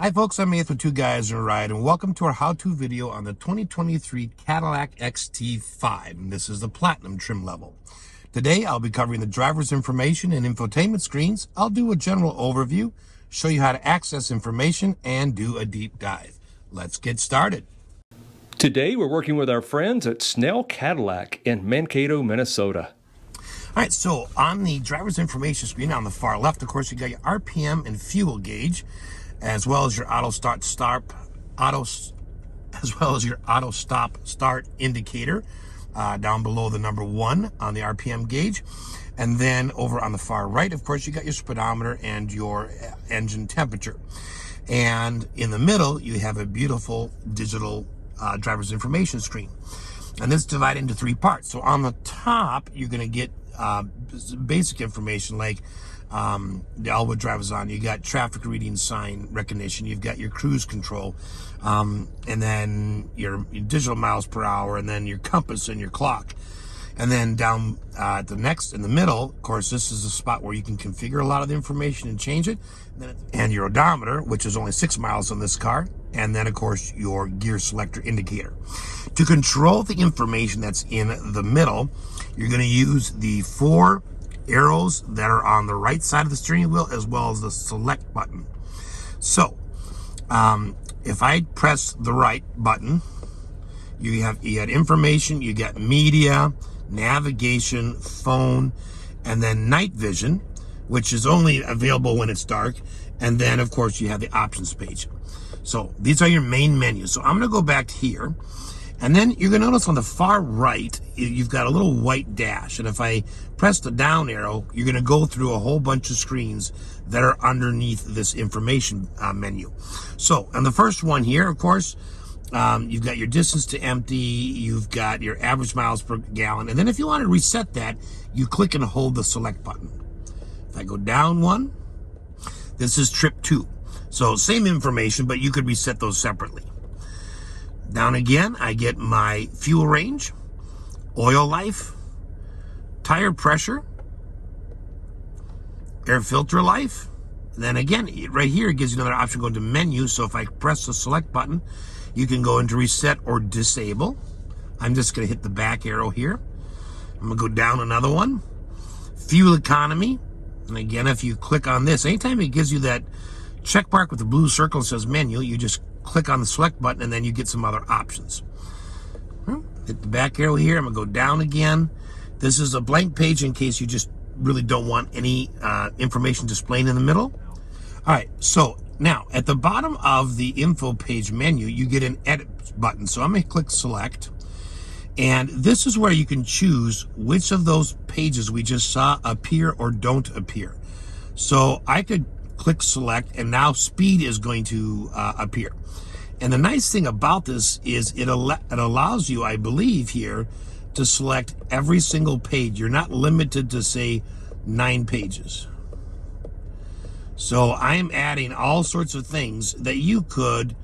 Hi folks, I'm Nate with Two Guys in a Ride, and welcome to our how-to video on the 2023 Cadillac XT5, and this is the Platinum trim level. Today I'll be covering the driver's information and infotainment screens. I'll do a general overview, show you how to access information, and do a deep dive. Let's get started. Today we're working with our friends at Snell Cadillac in Mankato, Minnesota. All right, so on the driver's information screen on the far left, of course, you got your RPM and fuel gauge, as well as your auto stop start indicator down below the number 1 on the RPM gauge. And then over on the far right, of course, you got your speedometer and your engine temperature. And in the middle, you have a beautiful digital driver's information screen. And this is divided into 3 parts. So on the top, you're going to get basic information like what driver's on. You got traffic reading sign recognition. You've got your cruise control, and then your digital miles per hour, and then your compass and your clock. And then down in the middle, of course, this is a spot where you can configure a lot of the information and change it. And your odometer, which is only 6 miles on this car. And then, of course, your gear selector indicator. To control the information that's in the middle, you're going to use the 4 arrows that are on the right side of the steering wheel, as well as the select button. So, if I press the right button, you got information, you got media, navigation, phone, and then night vision, which is only available when it's dark. And then, of course, you have the options page. So these are your main menus. So I'm going to go back here, and then you're going to notice on the far right, you've got a little white dash. And if I press the down arrow, you're going to go through a whole bunch of screens that are underneath this information menu. So on the first one here, of course, you've got your distance to empty, you've got your average miles per gallon. And then if you want to reset that, you click and hold the select button. If I go down one, this is trip 2. So same information, but you could reset those separately. Down again, I get my fuel range, oil life, tire pressure, air filter life. And then again, right here, it gives you another option going to menu. So if I press the select button, you can go into reset or disable. I'm just going to hit the back arrow here. I'm going to go down another one. Fuel economy. And again, if you click on this, anytime it gives you that check mark with the blue circle that says menu, you just click on the select button and then you get some other options. Hit the back arrow here. I'm going to go down again. This is a blank page in case you just really don't want any information displayed in the middle. All right, so now at the bottom of the info page menu, you get an edit button. So I'm going to click select. And this is where you can choose which of those pages we just saw appear or don't appear. So I could click select, and now speed is going to appear. And the nice thing about this is it allows you, I believe here, to select every single page. You're not limited to, say, 9 pages. So I am adding all sorts of things that you could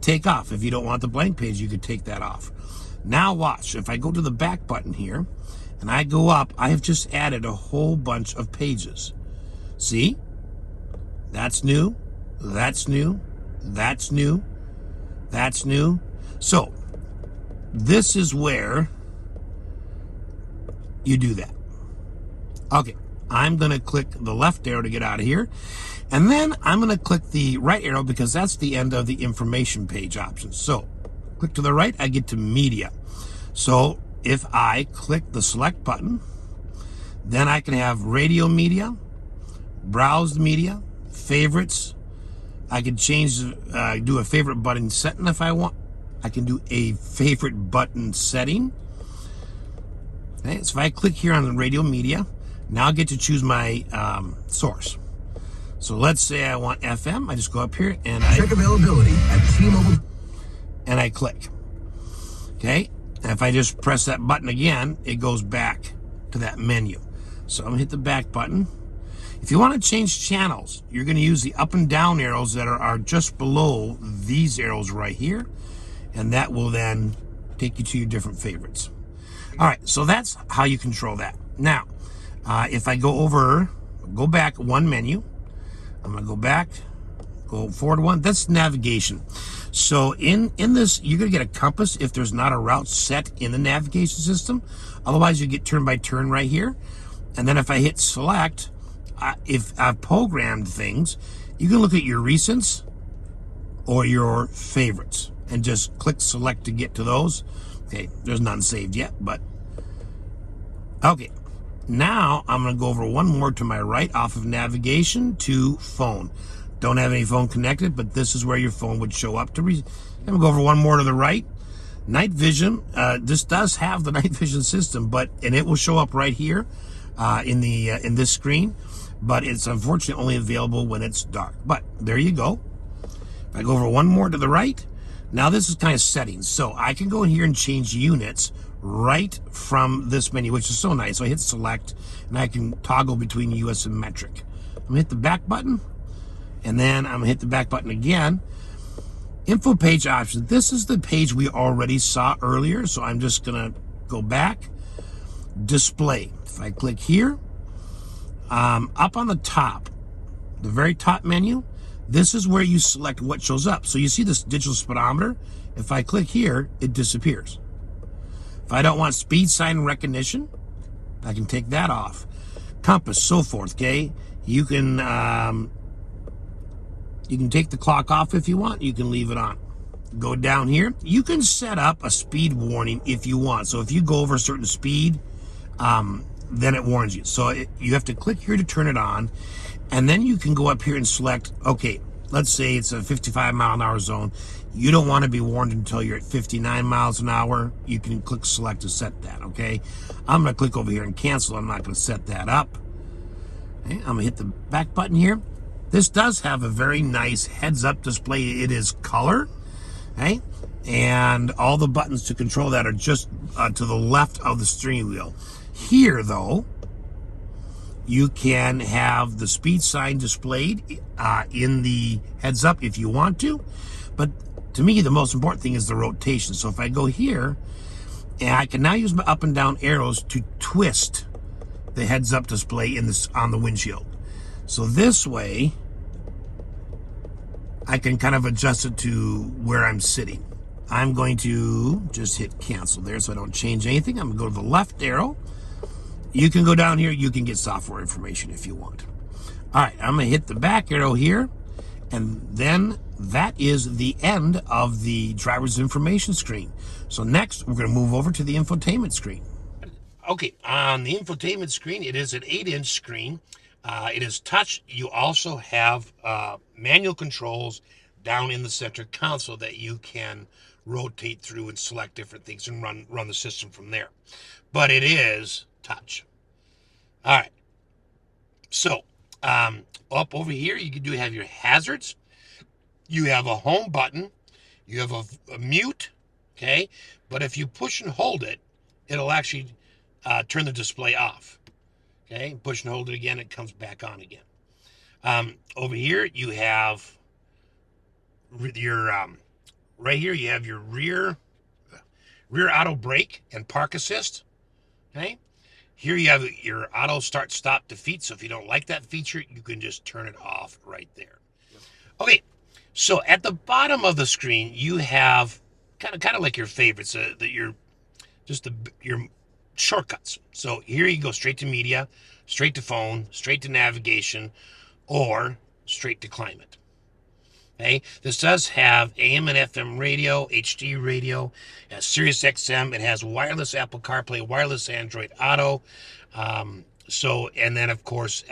take off. If you don't want the blank page, you could take that off. Now watch, if I go to the back button here and I go up, I have just added a whole bunch of pages. See? That's new, that's new, that's new, that's new. So this is where you do that. Okay, I'm going to click the left arrow to get out of here. And then I'm going to click the right arrow because that's the end of the information page options. So click to the right, I get to media. So if I click the select button, then I can have radio media, browse media, favorites. I can change, do a favorite button setting if I want. I can do a favorite button setting. Okay, so if I click here on the radio media, now I get to choose my source. So let's say I want FM. I just go up here and check availability at T-Mobile, and I click. Okay, and if I just press that button again, it goes back to that menu. So I'm gonna hit the back button. If you want to change channels, you're going to use the up and down arrows that are just below these arrows right here, and that will then take you to your different favorites. All right, so that's how you control that. Now, if I go back one menu, I'm going to go back Go forward one. That's navigation. So in this, you're going to get a compass if there's not a route set in the navigation system. Otherwise, you get turn by turn right here. And then if I hit select, if I've programmed things, you can look at your recents or your favorites and just click select to get to those. Okay, there's none saved yet, but okay. Now I'm going to go over one more to my right off of navigation to phone. Don't have any phone connected, but this is where your phone would show up. I'm going to go over one more to the right. Night vision. This does have the night vision system, and it will show up right here in this screen. But it's unfortunately only available when it's dark. But there you go. If I go over one more to the right, now this is kind of settings. So I can go in here and change units right from this menu, which is so nice. So I hit select, and I can toggle between US and metric. I'm going to hit the back button. And then I'm going to hit the back button again. Info page options. This is the page we already saw earlier. So I'm just going to go back. Display. If I click here, up on the top, the very top menu, this is where you select what shows up. So you see this digital speedometer. If I click here, it disappears. If I don't want speed sign recognition, I can take that off. Compass, so forth, okay? You can take the clock off if you want. You can leave it on. Go down here. You can set up a speed warning if you want. So if you go over a certain speed, then it warns you. So you have to click here to turn it on. And then you can go up here and select, okay, let's say it's a 55 mile an hour zone. You don't want to be warned until you're at 59 miles an hour. You can click select to set that, okay? I'm going to click over here and cancel. I'm not going to set that up. Okay, I'm going to hit the back button here. This does have a very nice heads-up display. It is color, okay? And all the buttons to control that are just to the left of the steering wheel. Here, though, you can have the speed sign displayed in the heads-up if you want to. But to me, the most important thing is the rotation. So if I go here, and I can now use my up and down arrows to twist the heads-up display on the windshield. So this way, I can kind of adjust it to where I'm sitting. I'm going to just hit cancel there so I don't change anything. I'm going to go to the left arrow. You can go down here. You can get software information if you want. All right, I'm going to hit the back arrow here. And then that is the end of the driver's information screen. So next, we're going to move over to the infotainment screen. Okay, on the infotainment screen, it is an 8-inch screen. It is touch. You also have manual controls down in the center console that you can rotate through and select different things and run the system from there. But it is touch. All right. So up over here, you do have your hazards. You have a home button. You have a mute. Okay. But if you push and hold it, it'll actually turn the display off. Okay, push and hold it again, it comes back on again. Over here, you have your, right here, you have your rear auto brake and park assist. Okay, here you have your auto start stop defeat. So if you don't like that feature, you can just turn it off right there. Okay, so at the bottom of the screen, you have kind of like your favorites, your shortcuts. So here you go straight to media, straight to phone, straight to navigation, or straight to climate. Okay, this does have AM and FM radio, HD radio, it has Sirius XM, it has wireless Apple CarPlay, wireless Android Auto, and then of course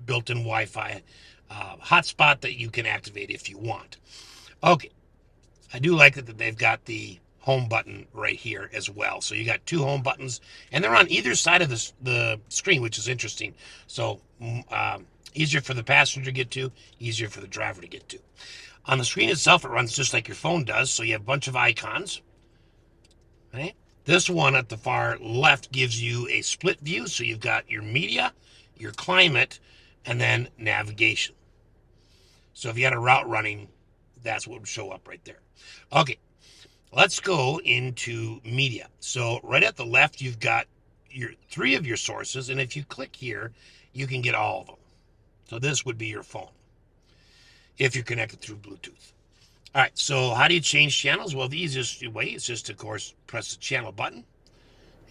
built-in Wi-Fi hotspot that you can activate if you want. Okay, I do like that they've got the home button right here as well. So you got two home buttons, and they're on either side of the screen, which is interesting. So easier for the passenger to get to, easier for the driver to get to. On the screen itself, it runs just like your phone does. So you have a bunch of icons. Okay. This one at the far left gives you a split view. So you've got your media, your climate, and then navigation. So if you had a route running, that's what would show up right there. Okay. Let's go into media. So right at the left, you've got your 3 of your sources. And if you click here, you can get all of them. So this would be your phone. if you're connected through Bluetooth. All right, so how do you change channels? Well, the easiest way is just, of course, press the channel button,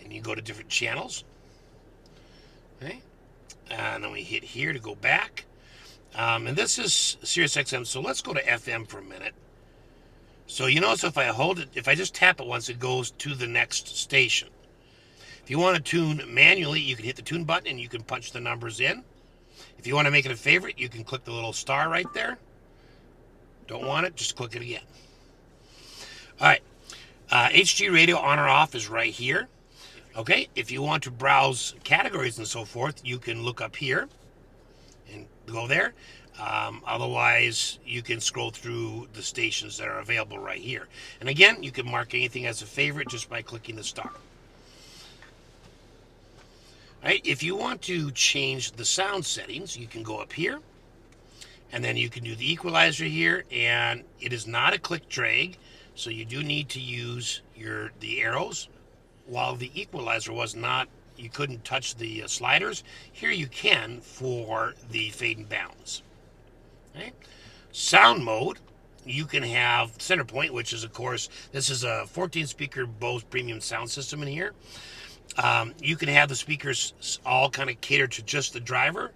and you go to different channels. Okay, and then we hit here to go back. And this is Sirius XM, so let's go to FM for a minute. So you notice if I hold it, if I just tap it once, it goes to the next station. If you want to tune manually, you can hit the tune button and you can punch the numbers in. If you want to make it a favorite, you can click the little star right there. Don't want it, just click it again. All right, HG radio on or off is right here. Okay, if you want to browse categories and so forth, you can look up here and go there. Otherwise, you can scroll through the stations that are available right here. And again, you can mark anything as a favorite just by clicking the star. All right, if you want to change the sound settings, you can go up here, and then you can do the equalizer here, and it is not a click drag, so you do need to use the arrows. While the equalizer was not, you couldn't touch the sliders, here you can for the fade and bounce. Okay. Sound mode, you can have center point, which is, of course, this is a 14 speaker Bose premium sound system in here. You can have the speakers all kind of cater to just the driver,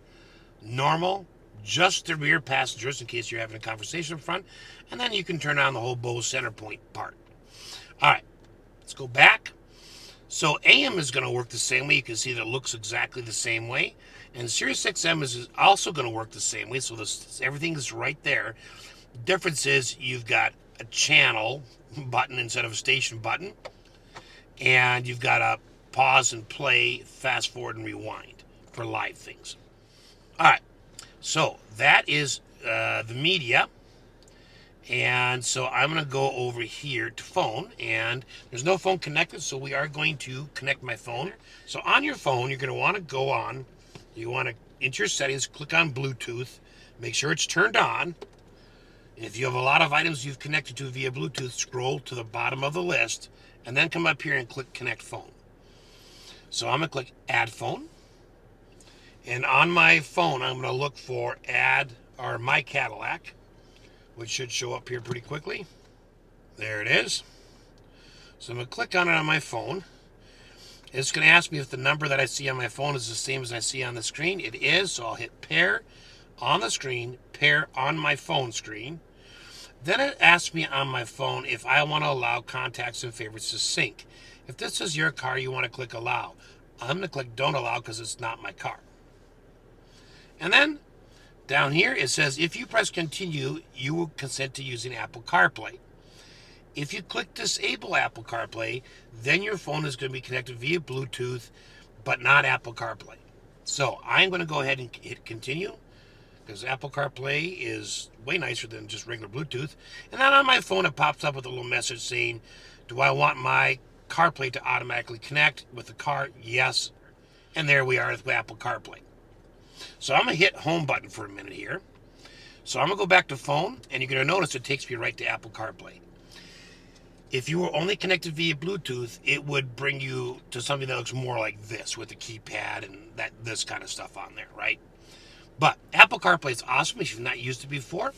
normal, just the rear passengers in case you're having a conversation up front, and then you can turn on the whole Bose center point part. All right, let's go back. So AM is going to work the same way. You can see that it looks exactly the same way. And Sirius XM is also going to work the same way. So everything is right there. Difference is you've got a channel button instead of a station button. And you've got a pause and play, fast forward and rewind for live things. All right. So that is the media. And so I'm going to go over here to phone, and there's no phone connected, so we are going to connect my phone. So on your phone, you're going to want to go on, you want to, into your settings, click on Bluetooth, make sure it's turned on. And if you have a lot of items you've connected to via Bluetooth, scroll to the bottom of the list, and then come up here and click Connect Phone. So I'm going to click Add Phone. And on my phone, I'm going to look for Add, or My Cadillac, which should show up here pretty quickly. There it is. So I'm going to click on it on my phone. It's going to ask me if the number that I see on my phone is the same as I see on the screen. It is, so I'll hit pair on the screen, pair on my phone screen. Then it asks me on my phone if I want to allow contacts and favorites to sync. If this is your car, you want to click allow. I'm going to click don't allow because it's not my car. And then down here, it says, if you press continue, you will consent to using Apple CarPlay. If you click disable Apple CarPlay, then your phone is going to be connected via Bluetooth, but not Apple CarPlay. So I'm going to go ahead and hit continue, because Apple CarPlay is way nicer than just regular Bluetooth. And then on my phone, it pops up with a little message saying, do I want my CarPlay to automatically connect with the car? Yes. And there we are with Apple CarPlay. So I'm going to hit home button for a minute here. So I'm going to go back to phone, and you're going to notice it takes me right to Apple CarPlay. If you were only connected via Bluetooth, it would bring you to something that looks more like this with the keypad and this kind of stuff on there, right? But Apple CarPlay is awesome if you've not used it before.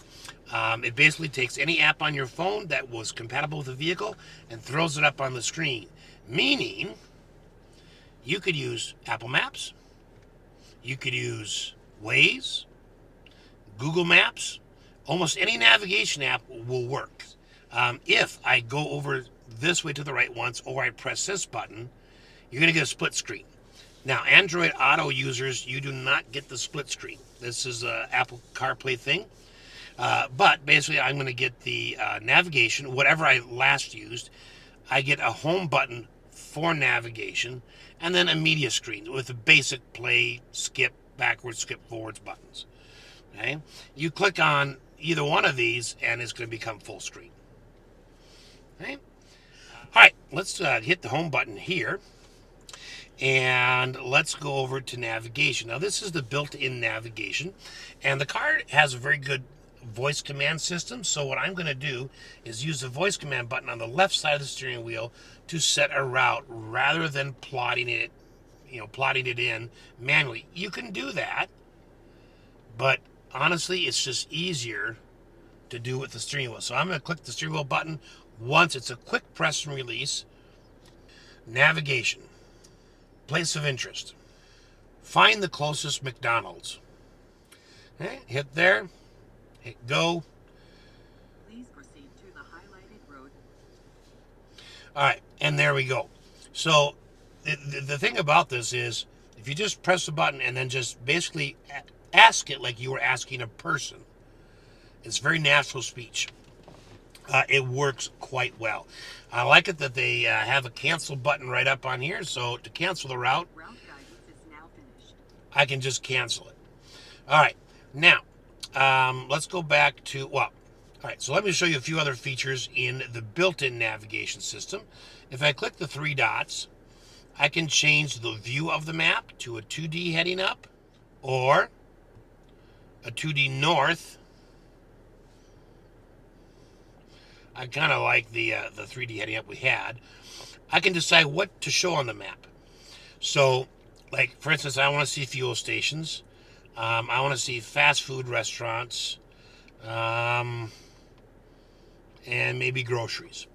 It basically takes any app on your phone that was compatible with the vehicle and throws it up on the screen, meaning you could use Apple Maps, you could use Waze, Google Maps, almost any navigation app will work. If I go over this way to the right once, or I press this button, you're going to get a split screen. Now, Android Auto users, you do not get the split screen. This is an Apple CarPlay thing. But basically, I'm going to get the navigation, whatever I last used. I get a home button for navigation, and then a media screen with the basic play, skip, backwards, skip forwards buttons. Okay? You click on either one of these, and it's going to become full screen. Okay? All right, let's hit the home button here. And let's go over to navigation. Now, this is the built-in navigation, and the car has a very good voice command system. So what I'm going to do is use the voice command button on the left side of the steering wheel to set a route rather than plotting it in manually. You can do that, but honestly, it's just easier to do with the steering wheel. So I'm going to click the steering wheel button once. It's a quick press and release. Navigation. Place of interest. Find the closest McDonald's. Okay, hit there. Hit go. Please proceed to the highlighted road. All right, and there we go. So the thing about this is, if you just press the button and then just basically ask it like you were asking a person, it's very natural speech. It works quite well. I like it that they have a cancel button right up on here. So to cancel the route, Route guidance is now finished. I can just cancel it. All right, now let's go back to, well, all right, so let me show you a few other features in the built-in navigation system. If I click the three dots, I can change the view of the map to a 2D heading up or a 2D north. I kind of like the 3D heading up we had. I can decide what to show on the map. So, like, for instance, I want to see fuel stations. I want to see fast food restaurants. And maybe groceries.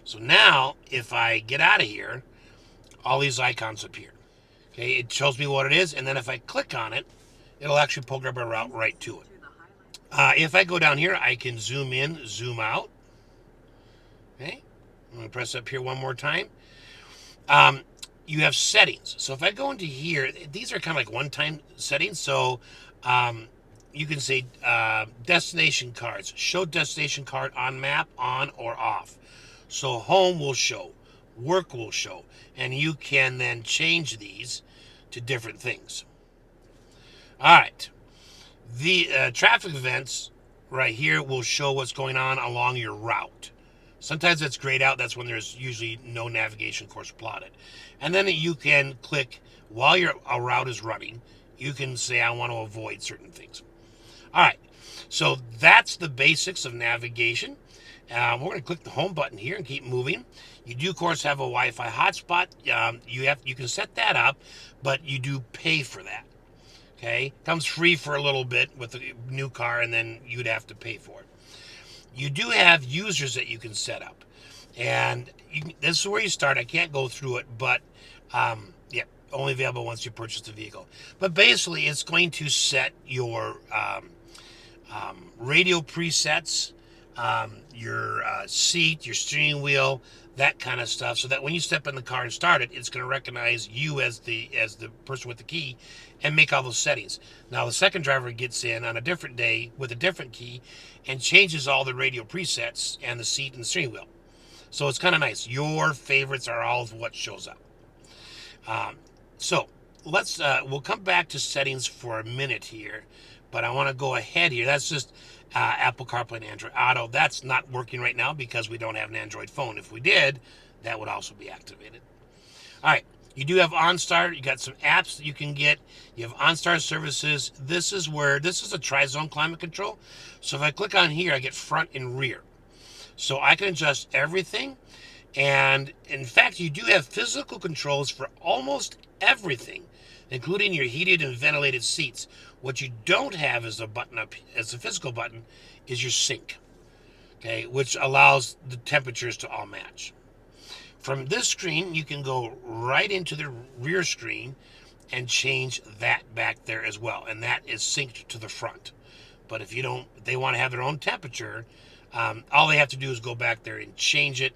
So now, if I get out of here, all these icons appear. Okay, it shows me what it is, and then if I click on it, it'll actually grab a route right to it. If I go down here, I can zoom in, zoom out. Okay, I'm going to press up here one more time. You have settings. So if I go into here, these are kind of like one-time settings. So you can say destination cards. Show destination card on map, on or off. So home will show, work will show, and you can then change these to different things. All right. The traffic events right here will show what's going on along your route. Sometimes that's grayed out. That's when there's usually no navigation course plotted. And then you can click while a route is running. You can say, I want to avoid certain things. All right. So that's the basics of navigation. We're going to click the home button here and keep moving. You do, of course, have a Wi-Fi hotspot. You can set that up, but you do pay for that. Okay, comes free for a little bit with a new car, and then you'd have to pay for it. You do have users that you can set up, and this is where you start. I can't go through it, but yeah, only available once you purchase the vehicle. But basically, it's going to set your radio presets, your seat, your steering wheel, that kind of stuff, so that when you step in the car and start it, it's going to recognize you as the person with the key and make all those settings. Now, the second driver gets in on a different day with a different key and changes all the radio presets and the seat and the steering wheel. So it's kind of nice. Your favorites are all of what shows up. So we'll come back to settings for a minute here, but I want to go ahead here. That's just Apple CarPlay and Android Auto. That's not working right now because we don't have an Android phone. If we did, that would also be activated. All right, you do have OnStar. You got some apps that you can get. You have OnStar services. This is a tri-zone climate control. So if I click on here, I get front and rear. So I can adjust everything. And in fact, you do have physical controls for almost everything, including your heated and ventilated seats. What you don't have as a button up, as a physical button, is your sync, okay, which allows the temperatures to all match. From this screen, you can go right into the rear screen and change that back there as well, and that is synced to the front. But if they want to have their own temperature, all they have to do is go back there and change it,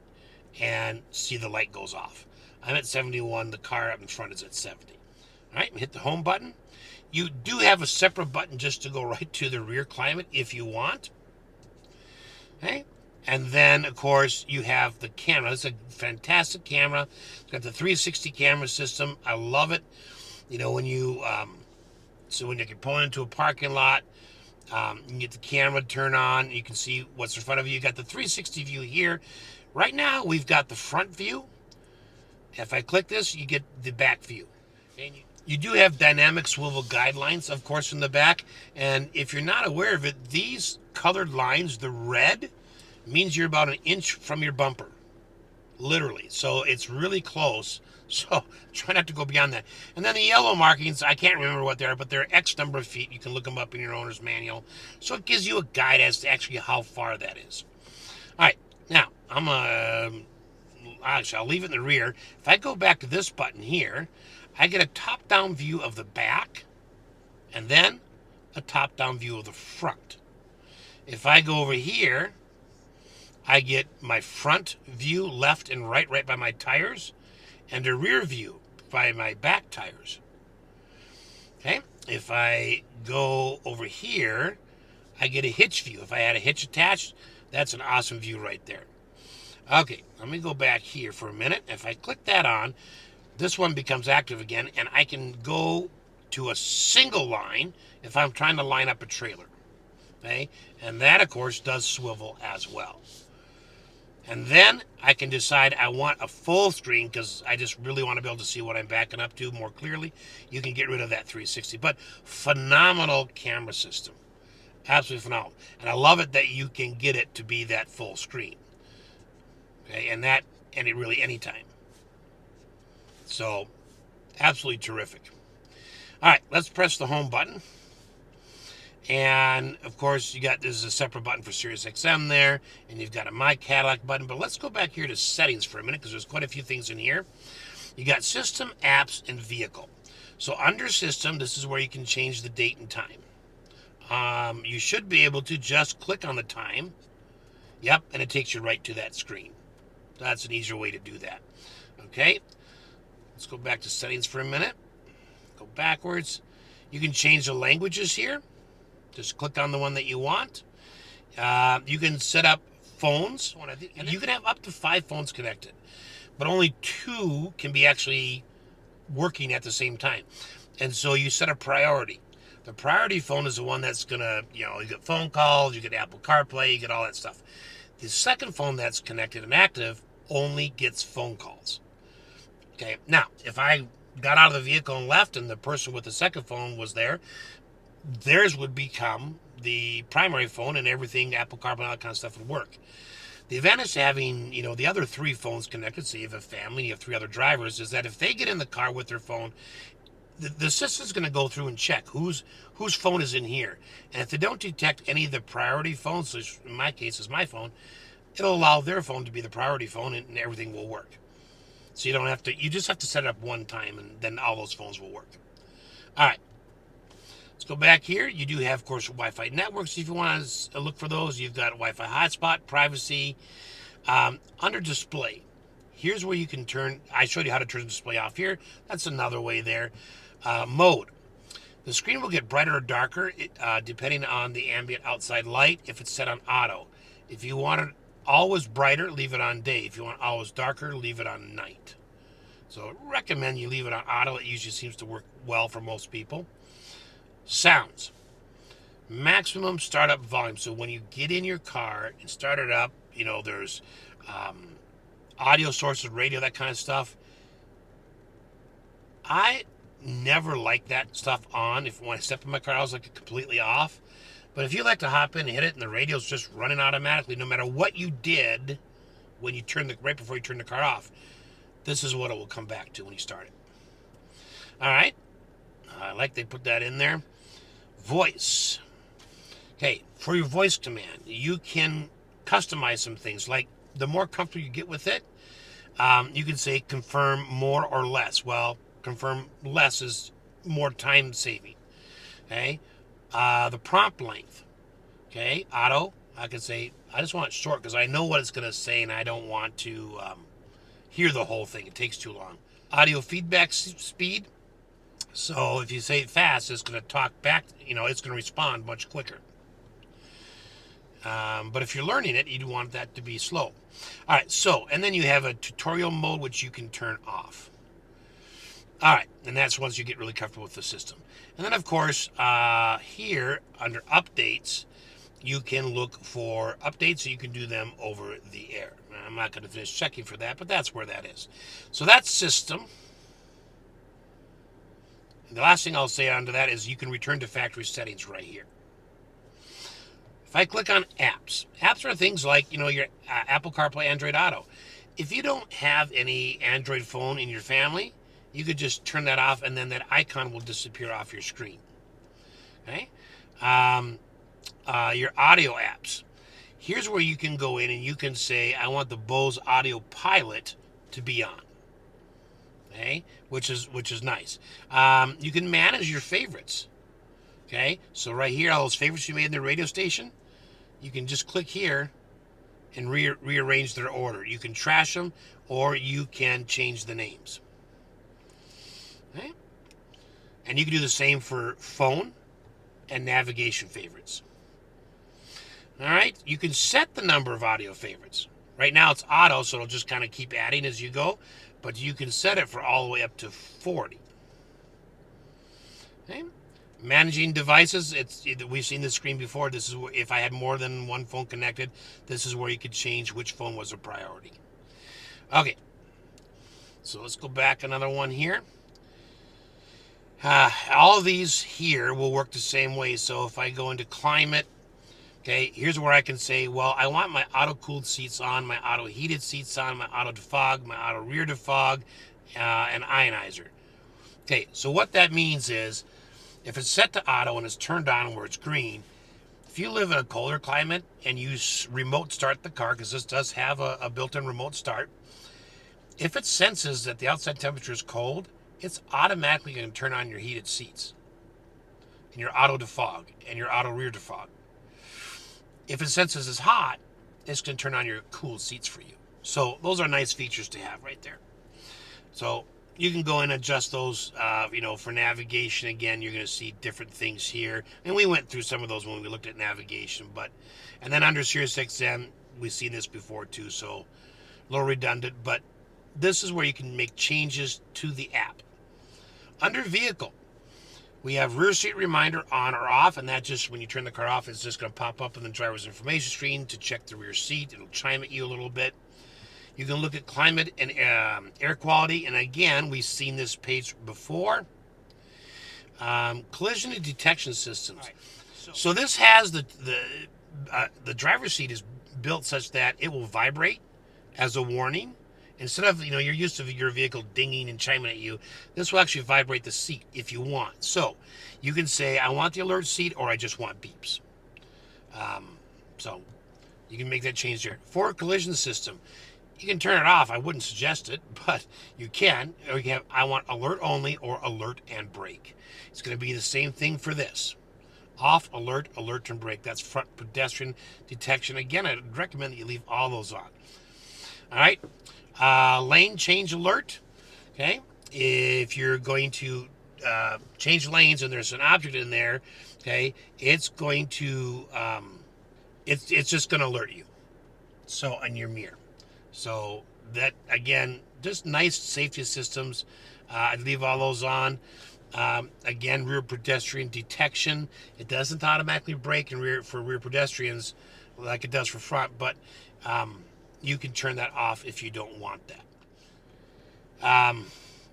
and see the light goes off. I'm at 71. The car up in front is at 70. All right, hit the home button. You do have a separate button just to go right to the rear climate if you want. Okay, and then of course you have the camera. It's a fantastic camera. It's got the 360 camera system. I love it. You know, when you when you're pulling into a parking lot, you can get the camera turned on. You can see what's in front of you. You got the 360 view here. Right now we've got the front view. If I click this, you get the back view. And you do have dynamic swivel guidelines, of course, in the back. And if you're not aware of it, these colored lines, the red, means you're about an inch from your bumper. literally. So it's really close. So try not to go beyond that. And then the yellow markings, I can't remember what they are, but they're X number of feet. You can look them up in your owner's manual. So it gives you a guide as to actually how far that is. All right, now actually, I'll leave it in the rear. If I go back to this button here, I get a top-down view of the back, and then a top-down view of the front. If I go over here, I get my front view, left and right by my tires, and a rear view by my back tires. Okay, if I go over here, I get a hitch view. If I had a hitch attached, that's an awesome view right there. Okay, let me go back here for a minute. If I click that on, this one becomes active again, and I can go to a single line if I'm trying to line up a trailer. Okay, and that, of course, does swivel as well. And then I can decide I want a full screen because I just really want to be able to see what I'm backing up to more clearly. You can get rid of that 360, but phenomenal camera system. Absolutely phenomenal. And I love it that you can get it to be that full screen. Okay, and it really anytime. So, absolutely terrific. All right, let's press the home button. And of course, there's a separate button for Sirius XM there, and you've got a My Cadillac button. But let's go back here to settings for a minute because there's quite a few things in here. You got system, apps, and vehicle. So under system, this is where you can change the date and time. You should be able to just click on the time. Yep, and it takes you right to that screen. That's an easier way to do that. Okay, let's go back to settings for a minute. Go backwards. You can change the languages here. Just click on the one that you want. You can set up phones. And you can have up to 5 phones connected, but only 2 can be actually working at the same time. And so you set a priority. The priority phone is the one that's gonna, you get phone calls, you get Apple CarPlay, you get all that stuff. The second phone that's connected and active only gets phone calls. Okay, now, if I got out of the vehicle and left and the person with the second phone was there, theirs would become the primary phone and everything, Apple CarPlay, all that kind of stuff would work. The advantage to having, the other 3 phones connected, so you have a family, you have 3 other drivers, is that if they get in the car with their phone, the system's going to go through and check whose phone is in here. And if they don't detect any of the priority phones, which in my case is my phone, it'll allow their phone to be the priority phone and everything will work. So you just have to set it up one time and then all those phones will work. All right. Let's go back here. You do have, of course, Wi-Fi networks. If you want to look for those, you've got Wi-Fi hotspot, privacy. Under display, here's where you can turn. I showed you how to turn the display off here. That's another way there. Mode. The screen will get brighter or darker depending on the ambient outside light if it's set on auto. If you want it always brighter, leave it on day. If you want always darker, leave it on night. So I recommend you leave it on auto. It usually seems to work well for most people. Sounds. Maximum startup volume. So when you get in your car and start it up, there's audio sources, radio, that kind of stuff. I never like that stuff on. When I step in my car, I was like it completely off. But if you like to hop in and hit it and the radio's just running automatically, no matter what you did when you right before you turn the car off, this is what it will come back to when you start it. All right. I like they put that in there. Voice. Okay, for your voice command, you can customize some things. Like the more comfortable you get with it, you can say confirm more or less. Well, confirm less is more time saving. Okay, the prompt length. Okay, auto. I can say I just want it short because I know what it's going to say and I don't want to hear the whole thing. It takes too long. Audio feedback speed. So if you say it fast, it's going to talk back, it's going to respond much quicker. But if you're learning it, you want that to be slow. All right, and then you have a tutorial mode, which you can turn off. All right, and that's once you get really comfortable with the system. And then, of course, here under updates, you can look for updates, so you can do them over the air. Now, I'm not going to finish checking for that, but that's where that is. So that's system. The last thing I'll say under that is you can return to factory settings right here. If I click on apps are things like, your Apple CarPlay, Android Auto. if you don't have any Android phone in your family, you could just turn that off, and then that icon will disappear off your screen. Okay. Your audio apps. Here's where you can go in and you can say, I want the Bose Audio Pilot to be on. Okay, which is nice. You can manage your favorites. Okay, so right here, all those favorites you made in the radio station, you can just click here and rearrange their order. You can trash them, or you can change the names. Okay, and you can do the same for phone and navigation favorites. All right, you can set the number of audio favorites. Right now it's auto, so it'll just kind of keep adding as you go, but you can set it for all the way up to 40. Okay. Managing devices, we've seen this screen before. This is if I had more than one phone connected, this is where you could change which phone was a priority. Okay, so let's go back another one here. All of these here will work the same way. So if I go into climate, okay, here's where I can say, well, I want my auto-cooled seats on, my auto-heated seats on, my auto-defog, my auto-rear defog, and ionizer. Okay, so what that means is, if it's set to auto and it's turned on where it's green, if you live in a colder climate and you remote start the car, because this does have a built-in remote start, if it senses that the outside temperature is cold, it's automatically going to turn on your heated seats and your auto-defog and your auto-rear defog. If it senses it's hot, it's going to turn on your cool seats for you. So those are nice features to have right there. So you can go in and adjust those, for navigation. Again, you're going to see different things here. And we went through some of those when we looked at navigation. And then under Sirius XM, we've seen this before too, so a little redundant. But this is where you can make changes to the app. Under vehicle, we have rear seat reminder on or off, and that just, when you turn the car off, it's just going to pop up in the driver's information screen to check the rear seat. It'll chime at you a little bit. You can look at climate and air quality, and again, we've seen this page before. Collision and detection systems. Right. So this has the driver's seat is built such that it will vibrate as a warning. Instead of, you're used to your vehicle dinging and chiming at you, this will actually vibrate the seat if you want. So you can say, I want the alert seat, or I just want beeps. So you can make that change there. For collision system, you can turn it off. I wouldn't suggest it, but you can. Or you can have, I want alert only, or alert and brake. It's going to be the same thing for this. Off, alert, alert and brake. That's front pedestrian detection. Again, I'd recommend that you leave all those on. All right. Lane change alert. Okay. If you're going to change lanes and there's an object in there, okay, it's going to, it's just going to alert you. So on your mirror. So that, again, just nice safety systems. I'd leave all those on. Again, rear pedestrian detection. It doesn't automatically brake for rear pedestrians like it does for front, but you can turn that off if you don't want that.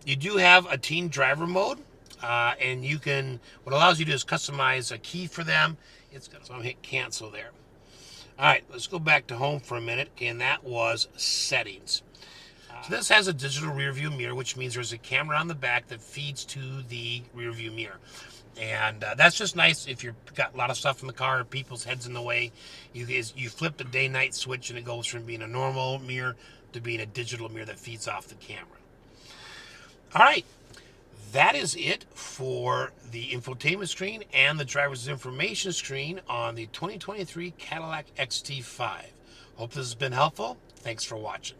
You do have a teen driver mode, and you can, what allows you to do is customize a key for them. So I'm going to hit cancel there. All right, let's go back to home for a minute, and that was settings. So this has a digital rear view mirror, which means there's a camera on the back that feeds to the rear view mirror. And that's just nice if you've got a lot of stuff in the car, or people's heads in the way. You flip the day-night switch, and it goes from being a normal mirror to being a digital mirror that feeds off the camera. All right, that is it for the infotainment screen and the driver's information screen on the 2023 Cadillac XT5. Hope this has been helpful. Thanks for watching.